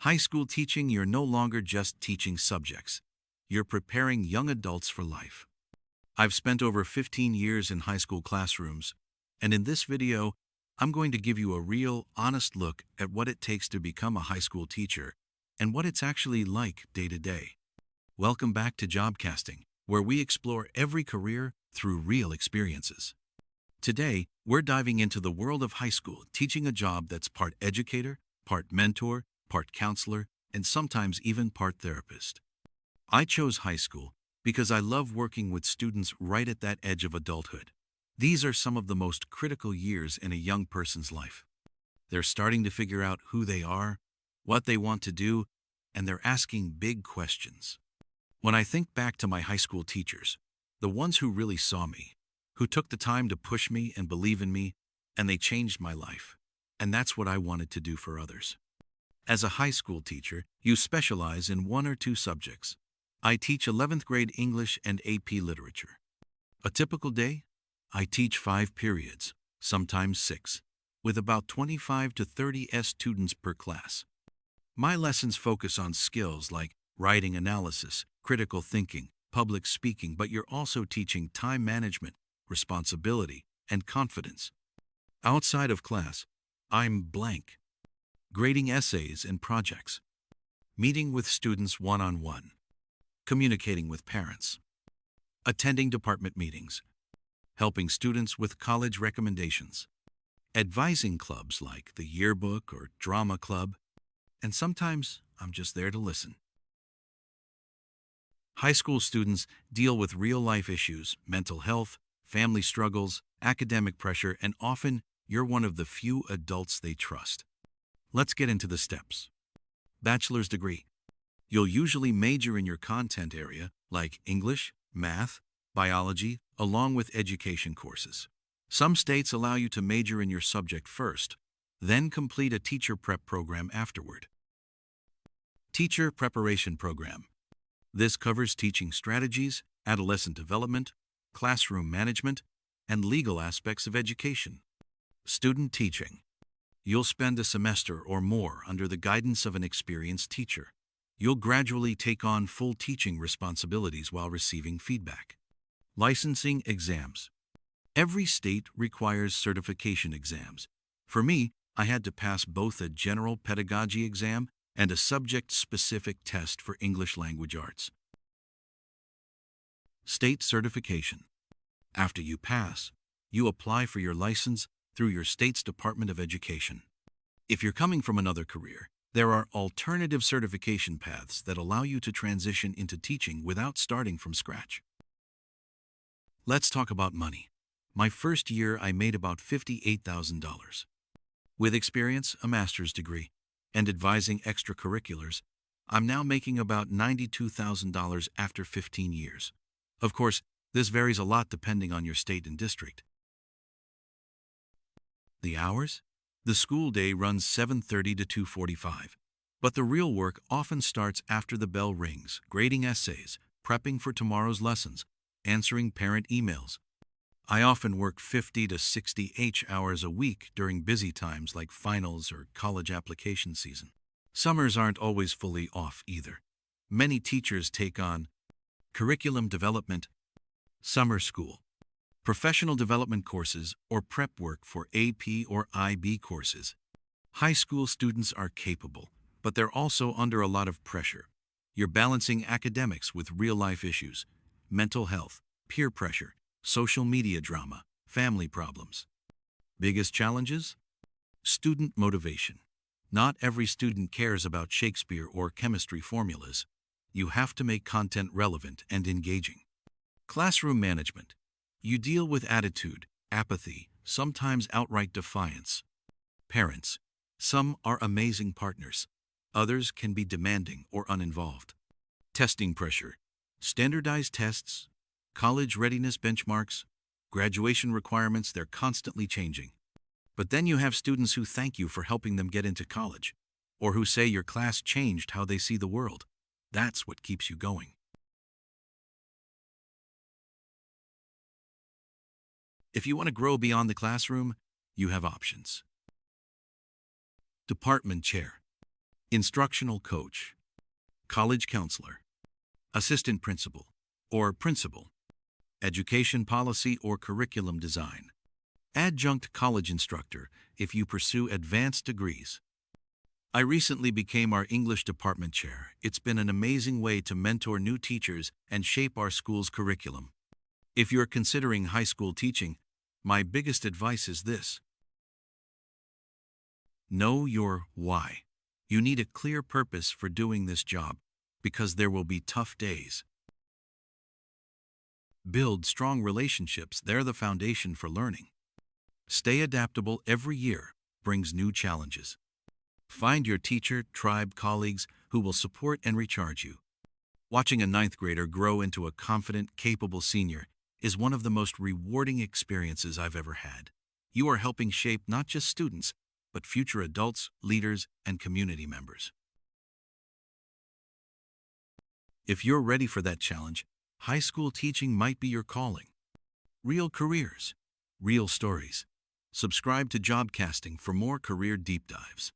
High school teaching, you're no longer just teaching subjects. You're preparing young adults for life. I've spent over 15 years in high school classrooms, and in this video, I'm going to give you a real, honest look at what it takes to become a high school teacher and what it's actually like day to day. Welcome back to Jobcasting, where we explore every career through real experiences. Today, we're diving into the world of high school, teaching a job that's part educator, part mentor, part counselor, and sometimes even part therapist. I chose high school because I love working with students right at that edge of adulthood. These are some of the most critical years in a young person's life. They're starting to figure out who they are, what they want to do, and they're asking big questions. When I think back to my high school teachers, the ones who really saw me, who took the time to push me and believe in me, and they changed my life. And that's what I wanted to do for others. As a high school teacher, you specialize in one or two subjects. I teach 11th grade English and AP Literature. A typical day? I teach 5 periods, sometimes 6, with about 25 to 30 students per class. My lessons focus on skills like writing analysis, critical thinking, public speaking, but you're also teaching time management, responsibility, and confidence. Outside of class, I'm blank. Grading essays and projects, meeting with students one-on-one, communicating with parents, attending department meetings, helping students with college recommendations, advising clubs like the yearbook or drama club, and sometimes I'm just there to listen. High school students deal with real-life issues, mental health, family struggles, academic pressure, and often you're one of the few adults they trust. Let's get into the steps. Bachelor's degree. You'll usually major in your content area like English, math, biology, along with education courses. Some states allow you to major in your subject first, then complete a teacher prep program afterward. Teacher preparation program. This covers teaching strategies, adolescent development, classroom management, and legal aspects of education. Student teaching. You'll spend a semester or more under the guidance of an experienced teacher. You'll gradually take on full teaching responsibilities while receiving feedback. Licensing exams. Every state requires certification exams. For me, I had to pass both a general pedagogy exam and a subject-specific test for English language arts. State certification. After you pass, you apply for your license through your state's Department of Education. If you're coming from another career, there are alternative certification paths that allow you to transition into teaching without starting from scratch. Let's talk about money. My first year, I made about $58,000. With experience, a master's degree, and advising extracurriculars, I'm now making about $92,000 after 15 years. Of course, this varies a lot depending on your state and district. The hours? The school day runs 7:30 to 2:45, but the real work often starts after the bell rings, grading essays, prepping for tomorrow's lessons, answering parent emails. I often work 50 to 60 hours a week during busy times like finals or college application season. Summers aren't always fully off either. Many teachers take on curriculum development, summer school, professional development courses, or prep work for AP or IB courses. High school students are capable, but they're also under a lot of pressure. You're balancing academics with real-life issues, mental health, peer pressure, social media drama, family problems. Biggest challenges? Student motivation. Not every student cares about Shakespeare or chemistry formulas. You have to make content relevant and engaging. Classroom management. You deal with attitude, apathy, sometimes outright defiance. Parents. Some are amazing partners. Others can be demanding or uninvolved. Testing pressure. Standardized tests, college readiness benchmarks, graduation requirements, they're constantly changing. But then you have students who thank you for helping them get into college, or who say your class changed how they see the world. That's what keeps you going. If you want to grow beyond the classroom, you have options. Department chair. instructional coach, college counselor, assistant principal or principal, education policy or curriculum design, adjunct college instructor if you pursue advanced degrees. I recently became our English department chair. It's been an amazing way to mentor new teachers and shape our school's curriculum. If you're considering high school teaching, my biggest advice is this. Know your why. You need a clear purpose for doing this job, because there will be tough days. Build strong relationships. They're the foundation for learning. Stay adaptable. Every year brings new challenges. Find your teacher, tribe, colleagues who will support and recharge you. Watching a ninth grader grow into a confident, capable senior is one of the most rewarding experiences I've ever had. You are helping shape not just students, but future adults, leaders, and community members. If you're ready for that challenge, high school teaching might be your calling. Real careers, real stories. Subscribe to Jobcasting for more career deep dives.